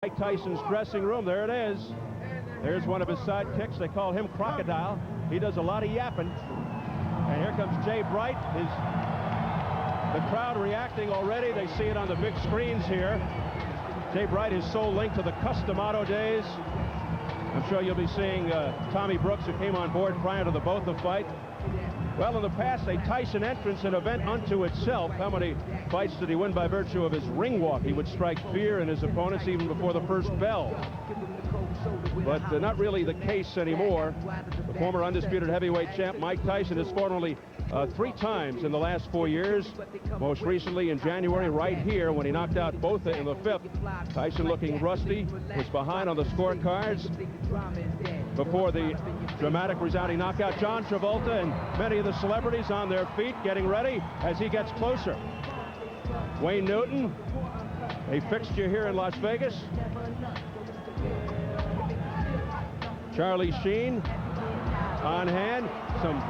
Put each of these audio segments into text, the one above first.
Mike Tyson's dressing room. There it is. There's one of his sidekicks. They call him Crocodile. He does a lot of yapping. And here comes Jay Bright. The crowd reacting already. They see it on the big screens here. Jay Bright is so linked to the Custom Auto days. I'm sure you'll be seeing Tommy Brooks, who came on board prior to the Botha fight. Well, in the past, a Tyson entrance, an event unto itself. How many fights did he win by virtue of his ring walk? He would strike fear in his opponents even before the first bell. But not really the case anymore. The former undisputed heavyweight champ Mike Tyson has fought only 3 times in the last 4 years. Most recently in January, right here, when he knocked out Botha in the 5th. Tyson looking rusty, was behind on the scorecards before the dramatic resounding knockout. John Travolta and many of the celebrities on their feet getting ready as he gets closer. Wayne Newton, a fixture here in Las Vegas. Charlie Sheen on hand. Some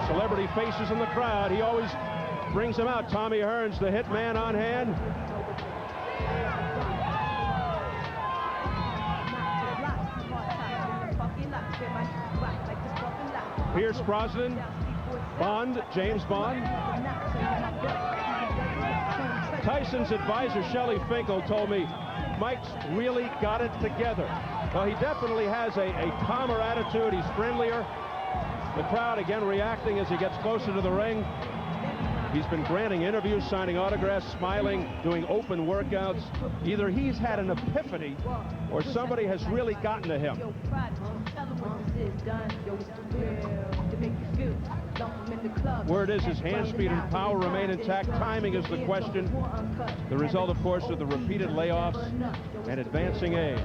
celebrity faces in the crowd. He always brings them out. Tommy Hearns, the hitman, on hand. Pierce Brosnan, Bond, James Bond. Tyson's advisor, Shelley Finkel, told me Mike's really got it together. Well, he definitely has a calmer attitude. He's friendlier. The crowd again reacting as he gets closer to the ring. He's been granting interviews, signing autographs, smiling, doing open workouts. Either he's had an epiphany or somebody has really gotten to him. Word is his hand speed and power remain intact. Timing is the question. The result, of course, of the repeated layoffs and advancing age.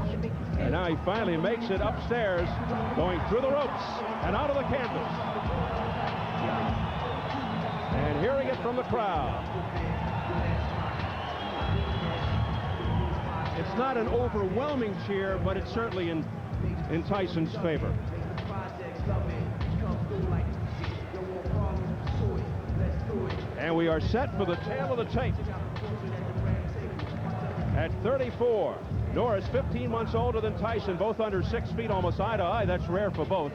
And now he finally makes it upstairs, going through the ropes and out of the canvas. And hearing it from the crowd. It's not an overwhelming cheer, but it's certainly in Tyson's favor. And we are set for the tail of the tape. At 34, Norris, 15 months older than Tyson, both under 6 feet, almost eye to eye. That's rare for both.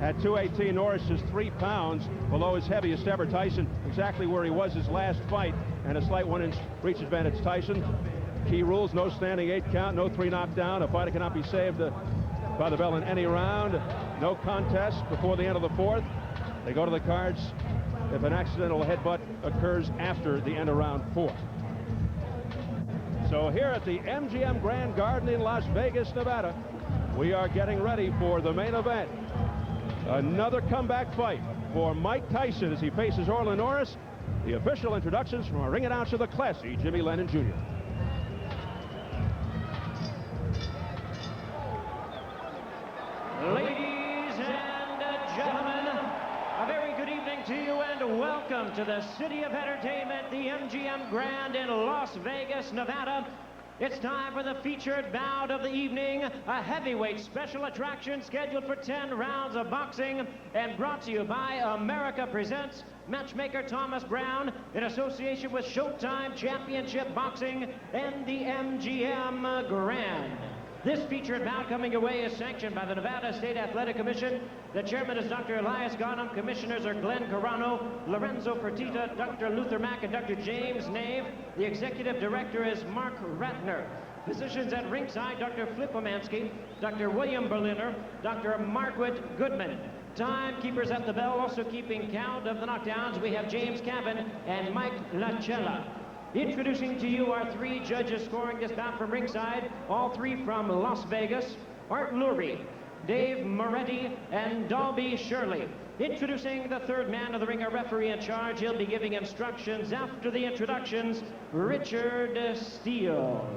At 218, Norris is 3 pounds below his heaviest ever. Tyson exactly where he was his last fight, and a slight 1-inch reach advantage. Tyson, key rules: no standing 8 count, no 3 knockdown. A fighter cannot be saved by the bell in any round. No contest before the end of the 4th. They go to the cards if an accidental headbutt occurs after the end of round 4. So here at the MGM Grand Garden in Las Vegas, Nevada, we are getting ready for the main event. Another comeback fight for Mike Tyson as he faces Orlin Norris. The official introductions from our ring announcer, the classy Jimmy Lennon Jr. Ladies and gentlemen, a very good evening to you and welcome to the City of Entertainment, the MGM Grand in Las Vegas, Nevada. It's time for the featured bout of the evening, a heavyweight special attraction scheduled for 10 rounds of boxing and brought to you by America Presents, matchmaker Thomas Brown, in association with Showtime Championship Boxing and the MGM Grand. This featured bout coming your way is sanctioned by the Nevada State Athletic Commission. The chairman is Dr. Elias Ghanem. Commissioners are Glenn Carano, Lorenzo Fertitta, Dr. Luther Mack, and Dr. James Nave. The executive director is Mark Ratner. Physicians at ringside, Dr. Flip Omansky, Dr. William Berliner, Dr. Margaret Goodman. Timekeepers at the bell, also keeping count of the knockdowns. We have James Cavan and Mike Lachella. Introducing to you our 3 judges scoring this bout from ringside, all 3 from Las Vegas: Art Lurie, Dave Moretti, and Dalby Shirley. Introducing the 3rd man of the ring, a referee in charge. He'll be giving instructions after the introductions, Richard Steele.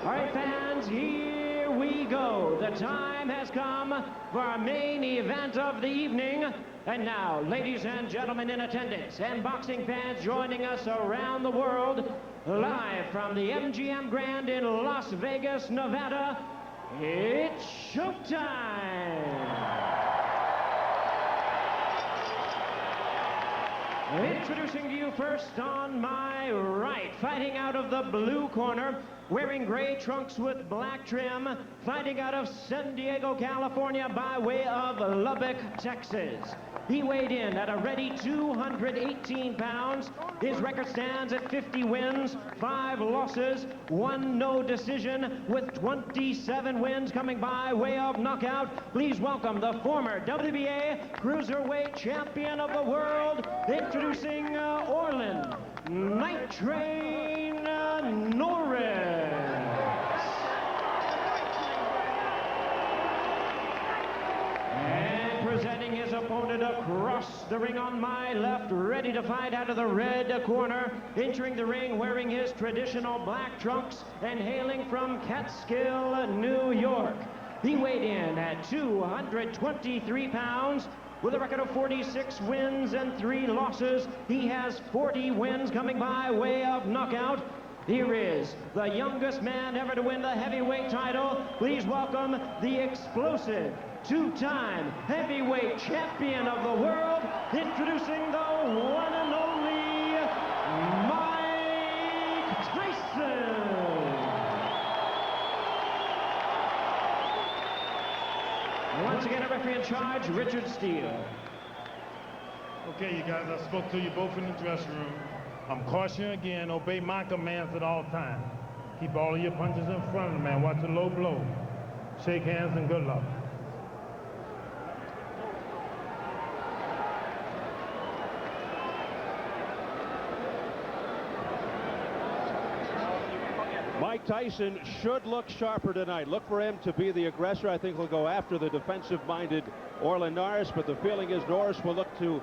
All right, fans, here we go. The time has come for our main event of the evening. And now, ladies and gentlemen in attendance and boxing fans joining us around the world, live from the MGM Grand in Las Vegas, Nevada, it's showtime! Introducing to you first on my right, fighting out of the blue corner, wearing gray trunks with black trim, fighting out of San Diego, California by way of Lubbock, Texas. He weighed in at a ready 218 pounds. His record stands at 50 wins, 5 losses, 1 no decision, with 27 wins coming by way of knockout. Please welcome the former WBA Cruiserweight Champion of the World, introducing Orlin Night Train Norris. Presenting his opponent across the ring on my left, ready to fight out of the red corner, entering the ring wearing his traditional black trunks and hailing from Catskill, New York. He weighed in at 223 pounds. With a record of 46 wins and 3 losses, he has 40 wins coming by way of knockout. Here is the youngest man ever to win the heavyweight title. Please welcome the explosive 2-time heavyweight champion of the world, introducing the one and only Mike Tyson. Once again, a referee in charge, Richard Steele. Okay, you guys, I spoke to you both in the dressing room. I'm cautioning again, obey my commands at all times. Keep all of your punches in front of the man. Watch the low blow. Shake hands and good luck. Mike Tyson should look sharper tonight. Look for him to be the aggressor. I think he'll go after the defensive-minded Orlin Norris, but the feeling is Norris will look to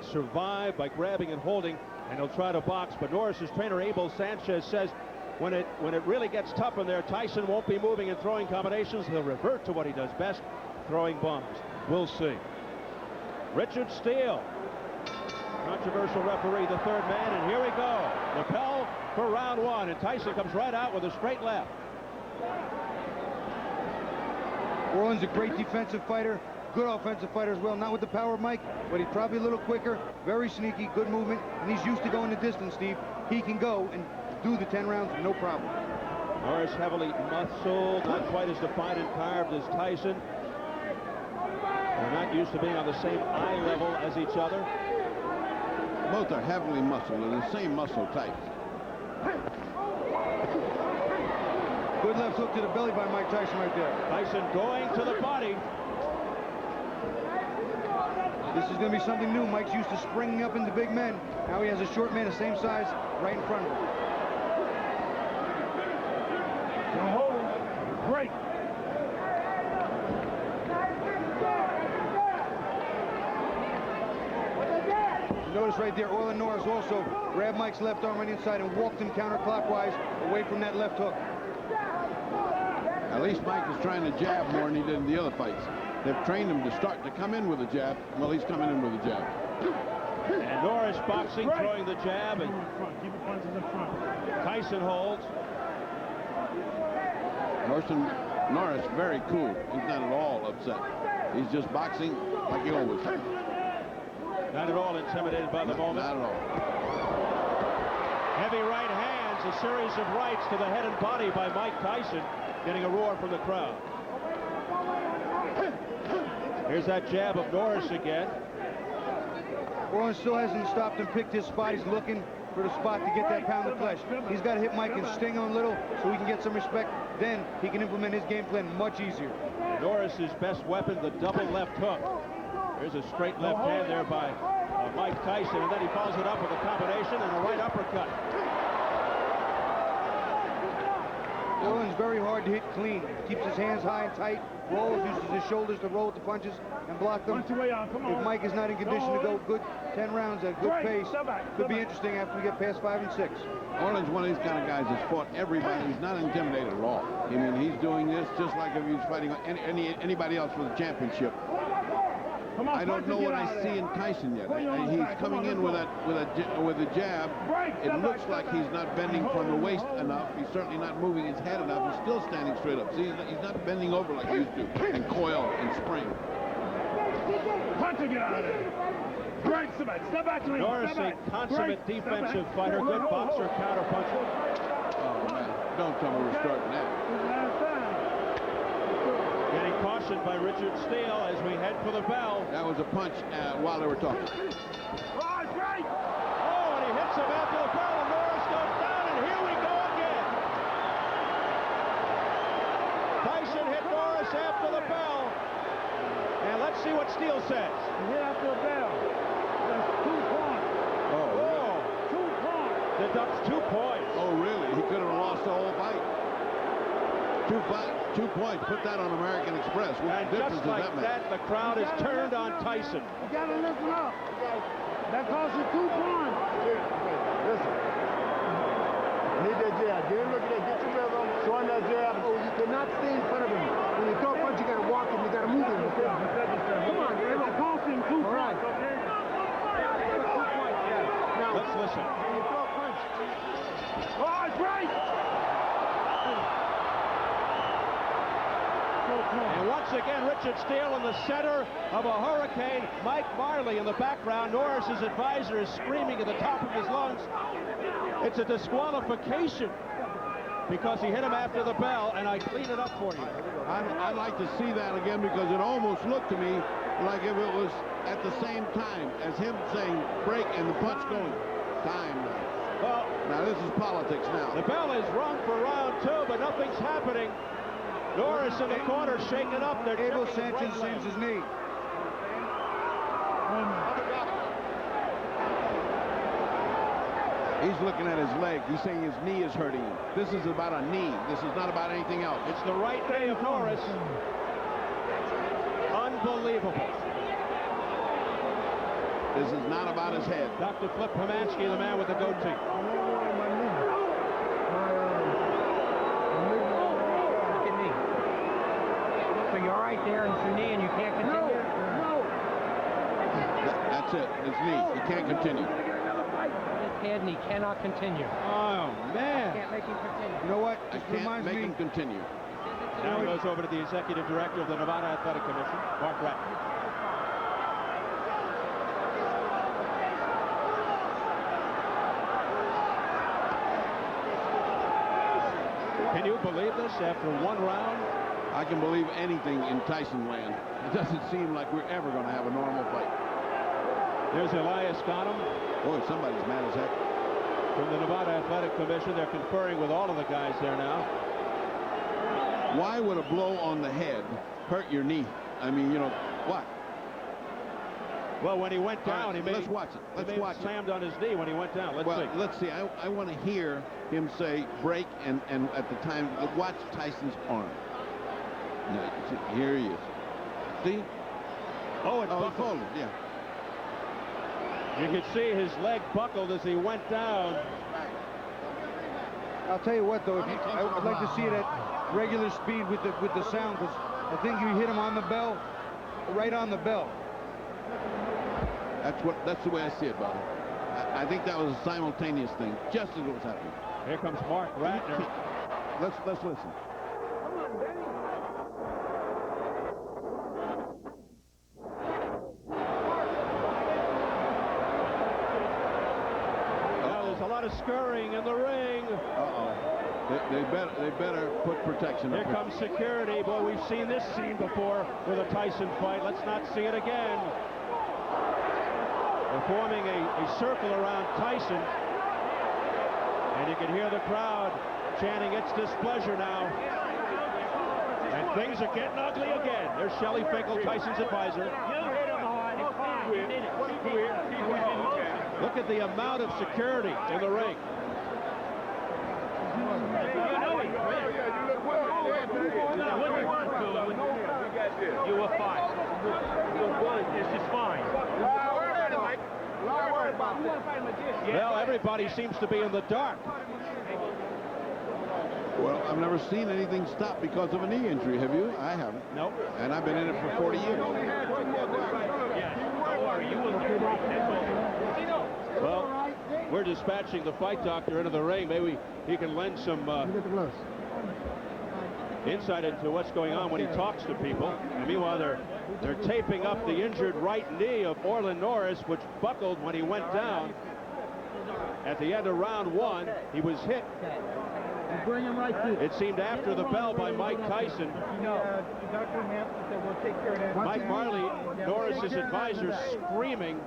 survive by grabbing and holding, and he'll try to box. But Norris's trainer, Abel Sanchez, says when it really gets tough in there, Tyson won't be moving and throwing combinations. He'll revert to what he does best, throwing bombs. We'll see. Richard Steele, controversial referee, the third man, and here we go. Lapel for round 1, and Tyson comes right out with a straight left. Orlin's a great defensive fighter, good offensive fighter as well. Not with the power of Mike, but he's probably a little quicker, very sneaky, good movement, and he's used to going the distance, Steve. He can go and do the 10 rounds, no problem. Norris heavily muscled, not quite as defined and carved as Tyson. They're not used to being on the same eye level as each other. Both are heavily muscled and the same muscle type. Good left hook to the belly by Mike Tyson right there. Tyson going to the body. This is going to be something new. Mike's used to springing up into big men. Now he has a short man the same size right in front of him. Great. Notice right there, Orlin Norris also grabbed Mike's left arm on the inside and walked him counterclockwise away from that left hook. At least Mike is trying to jab more than he did in the other fights. They've trained him to start to come in with a jab. Well, he's coming in with a jab. And Norris boxing, throwing the jab, and Keep the punches in front. Tyson holds. Norris very cool. He's not at all upset. He's just boxing like he always does. Not at all intimidated by the moment. Not at all. Heavy right hands, a series of rights to the head and body by Mike Tyson, getting a roar from the crowd. Here's that jab of Norris again. Orlin still hasn't stopped and picked his spot. He's looking for the spot to get that pound of flesh. He's got to hit Mike and sting him a little so he can get some respect. Then he can implement his game plan much easier. Norris's best weapon, the double left hook. There's a straight left hand there by Mike Tyson, and then he follows it up with a combination and a right uppercut. Orlin's very hard to hit clean. Keeps his hands high and tight, rolls, uses his shoulders to roll with the punches and block them. If Mike is not in condition to go good 10 rounds at good pace, could be interesting after we get past 5 and 6. Orlin's one of these kind of guys that's fought everybody. He's not intimidated at all. I mean, he's doing this just like if he was fighting anybody else for the championship. I don't know what I see in Tyson yet. He's coming in with a jab. It looks like he's not bending from the waist enough. He's certainly not moving his head enough. He's still standing straight up. See, he's not bending over like he used to and coil and spring. Punch him, get out of there. Great, step back to him. Norris, a consummate defensive fighter, good boxer, counterpuncher. Oh, man. don't tell me we're starting that. Getting cautioned by Richard Steele as we head for the bell. That was a punch while they were talking. Oh, and he hits him after the bell, and Norris goes down, and here we go again. Tyson hit Norris after the bell. And let's see what Steele says. Hit after the bell. That's 2 points. Oh, really? 2 points. Deducts 2 points. Oh, really? He could have lost the whole fight. 2 points. Put that on American Express. What And difference just does like that make? that, the crowd is turned on Tyson. You got to listen up. That costs you 2 points. Listen. Need that jab. Get him, look at that. Get your rhythm. Show him that jab. Oh, you cannot stay in front of him. When you throw a punch, you got to walk him. You got to move him. Okay? Come on, man. It costs him 2 points, okay? Now, Let's listen. when you throw a punch. Oh, it's right! And once again, Richard Steele in the center of a hurricane. Mike Marley in the background. Norris's advisor is screaming at the top of his lungs. It's a disqualification because he hit him after the bell, and I clean it up for you. I'd like to see that again because it almost looked to me like if it was at the same time as him saying break and the punch going. Time. Well, Now this is politics now. the bell is rung for round 2, but nothing's happening. Norris in the corner shaking up. They're Abel checking Sanchez right sends leg. his knee. He's looking at his leg. He's saying his knee is hurting him. This is about a knee. This is not about anything else. It's the right knee of Norris. Unbelievable. This is not about his head. Dr. Flip Pomansky, the man with the goatee. So you're all right there in your knee and you can't continue? That's it. His knee. He can't continue. His head and he cannot continue. Oh, man. Can't make him continue. You know what? I This can't reminds make me. him continue. Now he goes over to the executive director of the Nevada Athletic Commission, Mark Ratner. Can you believe this after 1 round? I can believe anything in Tyson land. It doesn't seem like we're ever going to have a normal fight. There's Elias Ghanem Boy, somebody's mad as heck. from the Nevada Athletic Commission. They're conferring with all of the guys there now. Why would a blow on the head hurt your knee? I mean, you know, what? Well, when he went All down, right, he may let's watch it. Let's watch it. slammed on his knee when he went down. Let's Well, see. let's see. I want to hear him say break and at the time, watch Tyson's arm. No, see, here he is. See? Oh, it's Oh, he buckled. folded, yeah. You could see his leg buckled as he went down. I'll tell you what, though, I'd like to see it at regular speed with the sound, because I think you hit him on the bell, right on the bell. That's the way I see it, brother. I think that was a simultaneous thing, just as it was happening. Here comes Mark Ratner. Let's listen. Now there's a lot of scurrying in the ring. Uh-oh. They better put protection Here up. comes security. Boy, we've seen this scene before with a Tyson fight. Let's not see it again. They're forming a circle around Tyson. And you can hear the crowd chanting its displeasure now. And things are getting ugly again. There's Shelley Finkel, Tyson's advisor. Look at the amount of security in the ring. You were fine. This is fine. Well, everybody seems to be in the dark. Well, I've never seen anything stop because of a knee injury. Have you? I haven't. Nope. And I've been in it for 40 years. Well, we're dispatching the fight doctor into the ring. Maybe he can lend some insight into what's going on when he talks to people. And meanwhile, they're taping up the injured right knee of Orlin Norris, which buckled when he went down. At the end of round 1, he was hit Bring him right through. It seemed after the bell by Mike Tyson. Dr. Hampton said we'll take care of that. Mike Marley, Norris's advisor, screaming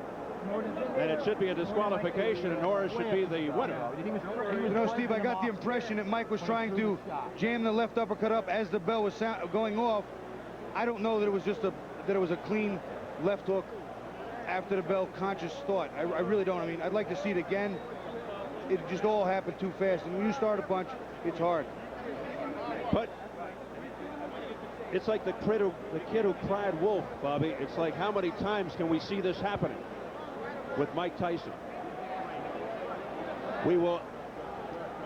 that it should be a disqualification and Norris should be the winner. You know, Steve, I got the impression that Mike was trying to jam the left uppercut up as the bell was going off. I don't know that it was just that it was a clean left hook after the bell conscious thought. I really don't. I mean, I'd like to see it again. It just all happened too fast. And when you start a punch, it's hard. But it's like the kid who cried wolf, Bobby. It's like, how many times can we see this happening with Mike Tyson? We will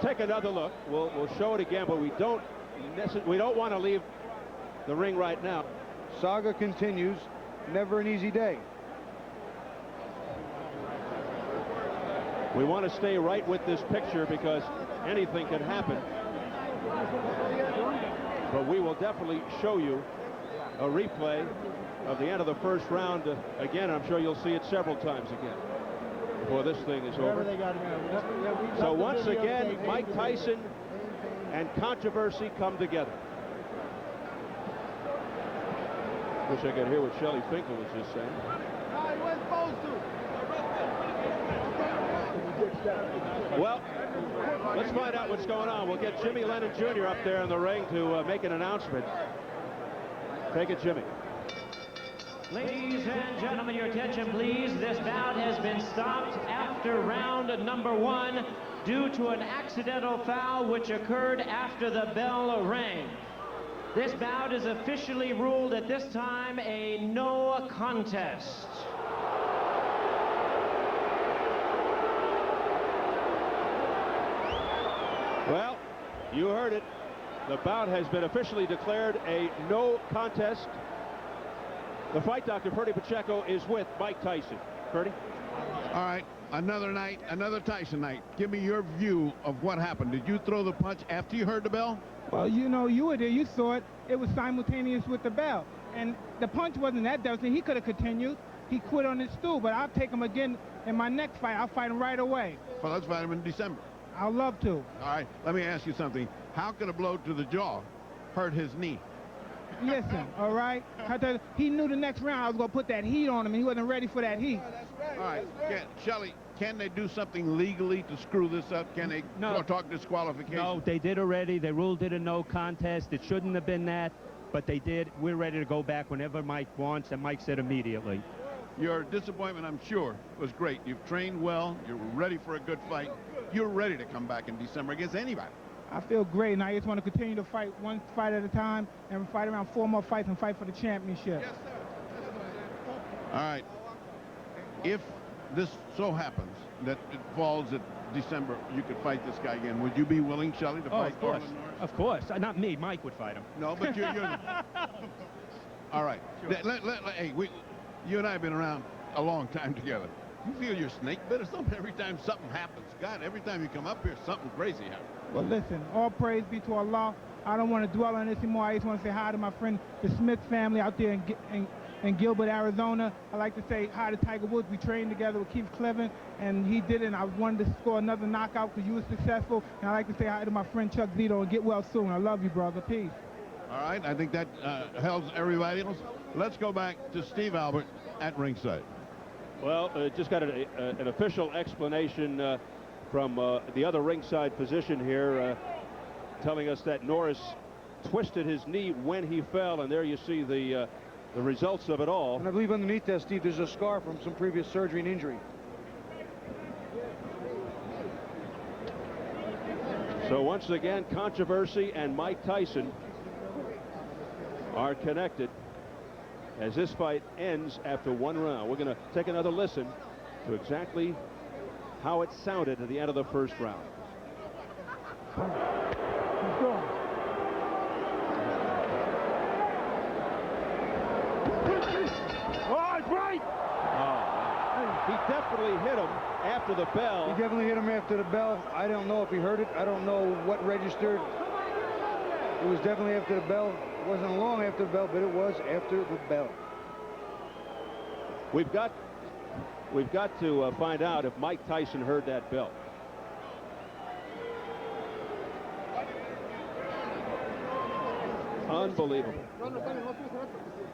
take another look. We'll show it again, but we don't want to leave the ring right now. Saga continues. Never an easy day. We want to stay right with this picture because anything can happen. But we will definitely show you a replay of the end of the first round again. I'm sure you'll see it several times again before this thing is over. So once again, Mike Tyson and controversy come together. Wish I could hear what Shelley Finkel was just saying. Well, let's find out what's going on. We'll get Jimmy Lennon Jr. up there in the ring to make an announcement. Take it, Jimmy. Ladies and gentlemen, your attention, please. This bout has been stopped after round number 1 due to an accidental foul which occurred after the bell rang. This bout is officially ruled at this time a no contest. Well, you heard it. The bout has been officially declared a no contest. The fight doctor, Ferdy Pacheco, is with Mike Tyson. Ferdy? All right, another night, another Tyson night. Give me your view of what happened. Did you throw the punch after you heard the bell? Well, you know, you were there. You saw it. It was simultaneous with the bell. And the punch wasn't that devastating. He could have continued. He quit on his stool, but I'll take him again in my next fight. I'll fight him right away. Well, let's fight him in December. I'd love to. All right, let me ask you something. How could a blow to the jaw hurt his knee? Listen, all right? He knew the next round I was going to put that heat on him, and he wasn't ready for that heat. All right, Shelley, can they do something legally to screw this up? Can they talk disqualification? No, they did already. They ruled it a no contest. It shouldn't have been that, but they did. We're ready to go back whenever Mike wants, and Mike said immediately. Your disappointment, I'm sure, was great. You've trained well. You're ready for a good fight. You're ready to come back in December against anybody. I feel great, and I just want to continue to fight one fight at a time and fight around 4 more fights and fight for the championship. Yes, sir. All right. If this so happens that it falls at December, you could fight this guy again. Would you be willing, Shelley, to fight Orlin Norris? Of course. Not me. Mike would fight him. No, but you're all right. Sure. Hey, you and I have been around a long time together. You feel your snake bit or something every time something happens? God, every time you come up here, something crazy happens. Well, listen, all praise be to Allah. I don't want to dwell on this anymore. I just want to say hi to my friend, the Smith family out there in Gilbert, Arizona. I like to say hi to Tiger Woods. We trained together with Keith Cleveland, and he did it, and I wanted to score another knockout because you were successful. And I like to say hi to my friend Chuck Zito and get well soon. I love you, brother. Peace. All right, I think that helps everybody else. Let's go back to Steve Albert at ringside. Well, just got an official explanation from the other ringside physician here, telling us that Norris twisted his knee when he fell, and there you see the results of it all. And I believe underneath that, Steve, there's a scar from some previous surgery and injury. So once again, controversy and Mike Tyson are connected as this fight ends after 1 round. We're going to take another listen to exactly how it sounded at the end of the first round. Oh, it's right! He definitely hit him after the bell. He definitely hit him after the bell. I don't know if he heard it. I don't know what registered. It was definitely after the bell. It wasn't long after the bell, but it was after the bell. We've got to find out if Mike Tyson heard that bell. Unbelievable.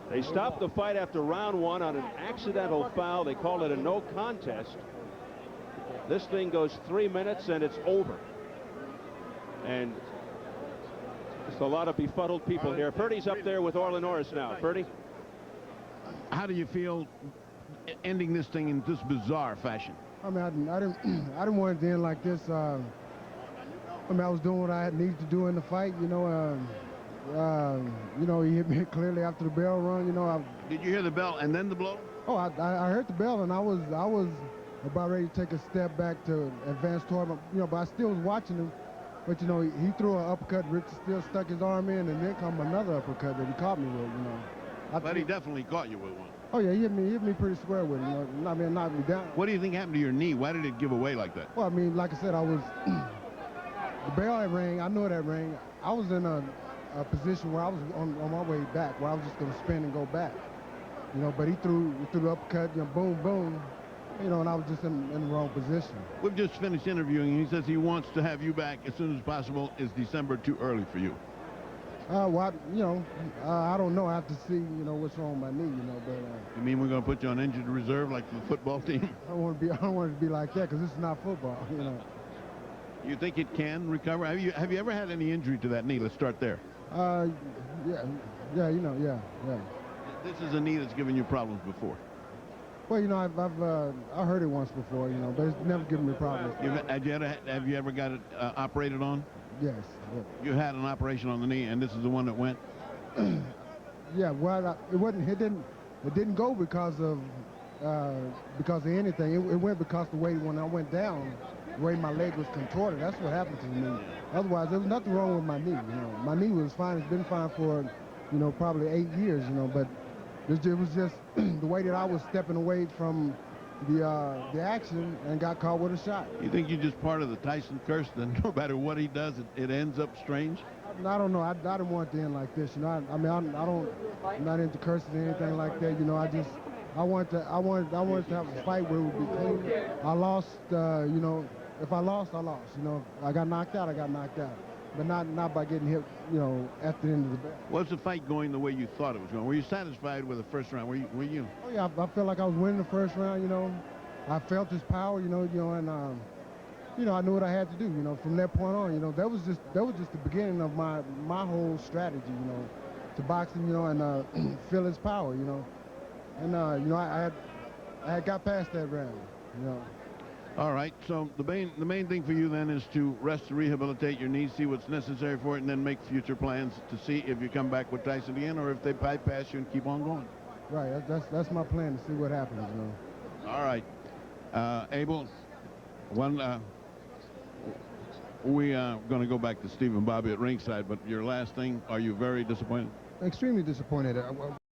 They stopped the fight after round 1 on an accidental foul. They called it a no contest. This thing goes 3 minutes and it's over. And there's a lot of befuddled people here. Purdy's up there with Orlin Norris now. Purdy? How do you feel ending this thing in this bizarre fashion? I mean, I didn't want it to end like this. I mean, I was doing what I needed to do in the fight. You know, he hit me clearly after the bell rung. You know, Did you hear the bell and then the blow? Oh, I heard the bell, and I was about ready to take a step back to advance toward him. You know, but I still was watching him. But you know, he threw an uppercut. Rich still stuck his arm in, and then come another uppercut that he caught me with. You know, but he definitely caught you with one. Oh yeah, he hit me pretty square with it. You know, I mean, knocked me down. What do you think happened to your knee? Why did it give away like that? Well, I mean, like I said, I was the bell that rang. I know that rang. I was in a position where I was on my way back, where I was just going to spin and go back. You know, but he threw the uppercut, you know, boom, boom. You know, and I was just in the wrong position. We've just finished interviewing him. He says he wants to have you back as soon as possible. Is December too early for you? Well, you know, I don't know. I have to see, you know, what's wrong with my knee, you know. But you mean we're going to put you on injured reserve like the football team? I don't want it to be like that, because this is not football, you know. You think it can recover? Have you ever had any injury to that knee? Let's start there. Yeah, you know, yeah. This is a knee that's given you problems before. Well, you know, I heard it once before, you know, but it's never given me problems. Have you ever got it operated on? Yes. You had an operation on the knee, and this is the one that went. Yeah. Well, it didn't go because of anything. It went because the way when I went down, the way my leg was contorted. That's what happened to me. Otherwise, there was nothing wrong with my knee. You know, my knee was fine. It's been fine for, you know, probably 8 years. You know, but it was just the way that I was stepping away from the action and got caught with a shot. You think you're just part of the Tyson curse? Then no matter what he does, it ends up strange. I don't know. I didn't want it to end like this. You know, I'm not into curses or anything like that. You know, I wanted to have a fight where it would be clean. I lost. You know, if I lost, I lost. You know, if I got knocked out, I got knocked out. But not by getting hit, you know, at the end of the bell. Was the fight going the way you thought it was going? Were you satisfied with the first round? Were you? Oh yeah, I felt like I was winning the first round. You know, I felt his power. You know, and you know, I knew what I had to do. You know, from that point on, you know, that was just the beginning of my whole strategy. You know, to boxing. You know, and feel his power. You know, and you know, I had got past that round. You know. All right, so the main thing for you then is to rest and rehabilitate your knee, see what's necessary for it, and then make future plans to see if you come back with Tyson again or if they bypass you and keep on going. Right, that's my plan, to see what happens, you know. All right, Abel, we are going to go back to Steve and Bobby at ringside, but your last thing, are you very disappointed? Extremely disappointed.